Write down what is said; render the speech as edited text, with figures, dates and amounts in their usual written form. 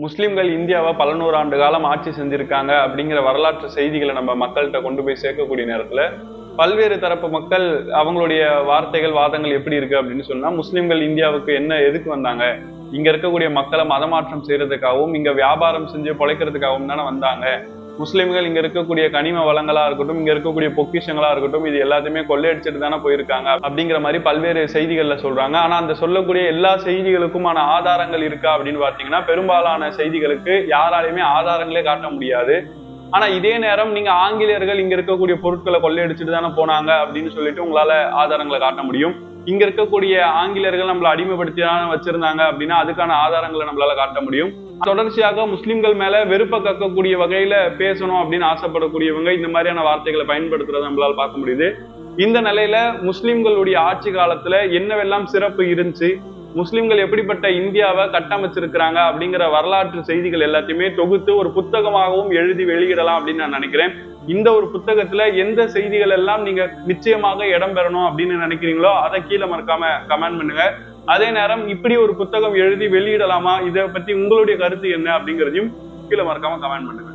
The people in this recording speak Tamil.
முஸ்லிம்கள் இந்தியாவை பல நூறாண்டு காலம் ஆட்சி செஞ்சிருக்காங்க அப்படிங்கிற வரலாற்று செய்திகளை நம்ம மக்கள்கிட்ட கொண்டு போய் சேர்க்கக்கூடிய நேரத்துல பல்வேறு தரப்பு மக்கள் அவங்களுடைய வார்த்தைகள் வாதங்கள் எப்படி இருக்கு அப்படின்னு சொன்னா, முஸ்லிம்கள் இந்தியாவுக்கு என்ன எதுக்கு வந்தாங்க, இங்க இருக்கக்கூடிய மக்களை மதமாற்றம் செய்யறதுக்காகவும் இங்க வியாபாரம் செஞ்சு பொழைக்கிறதுக்காகவும் தானே வந்தாங்க. முஸ்லிம்கள் இங்க இருக்கக்கூடிய கனிம வளங்களா இருக்கட்டும், இங்க இருக்கக்கூடிய பொக்கிஷங்களா இருக்கட்டும், இது எல்லாத்தையுமே கொள்ளையடிச்சிட்டு தானே போயிருக்காங்க அப்படிங்கிற மாதிரி பல்வேறு செய்திகள்ல சொல்றாங்க. ஆனா அந்த சொல்லக்கூடிய எல்லா செய்திகளுக்குமான ஆதாரங்கள் இருக்கா அப்படின்னு பாத்தீங்கன்னா, பெரும்பாலான செய்திகளுக்கு யாராலையுமே ஆதாரங்களே காட்ட முடியாது. ஆனா இதே நேரம் நீங்க ஆங்கிலேயர்கள் இங்க இருக்கக்கூடிய பொருட்களை கொள்ளையடிச்சிட்டு தானே போனாங்க அப்படின்னு சொல்லிட்டு உங்களால ஆதாரங்களை காட்ட முடியும். இங்க இருக்கக்கூடிய ஆங்கிலேயர்கள் நம்மளை அடிமைப்படுத்தி தான் வச்சிருந்தாங்க அப்படின்னா அதுக்கான ஆதாரங்களை நம்மளால காட்ட முடியும். தொடர்ச்சியாக முஸ்லிம்கள் மேல வெறுப்ப கக்கக்கூடிய வகையில பேசணும் அப்படின்னு ஆசைப்படக்கூடியவங்க இந்த மாதிரியான வார்த்தைகளை பயன்படுத்துறதை நம்மளால பார்க்க முடியுது. இந்த நிலையில முஸ்லிம்களுடைய ஆட்சி காலத்துல என்னவெல்லாம் சிறப்பு இருந்துச்சு, முஸ்லிம்கள் எப்படிப்பட்ட இந்தியாவை கட்டமைச்சிருக்கிறாங்க அப்படிங்கிற வரலாற்று செய்திகள் எல்லாத்தையுமே தொகுத்து ஒரு புத்தகமாகவும் எழுதி வெளியிடலாம் அப்படின்னு நான் நினைக்கிறேன். இந்த ஒரு புத்தகத்துல எந்த செய்திகள் எல்லாம் நீங்க நிச்சயமாக இடம் பெறணும் அப்படின்னு நினைக்கிறீங்களோ அதை கீழே மறக்காம கமெண்ட் பண்ணுங்க. அதே நேரம் இப்படி ஒரு புத்தகம் எழுதி வெளியிடலாமா, இதை பத்தி உங்களுடைய கருத்து என்ன அப்படிங்கிறதையும் கீழே மறக்காம கமெண்ட் பண்ணுங்க.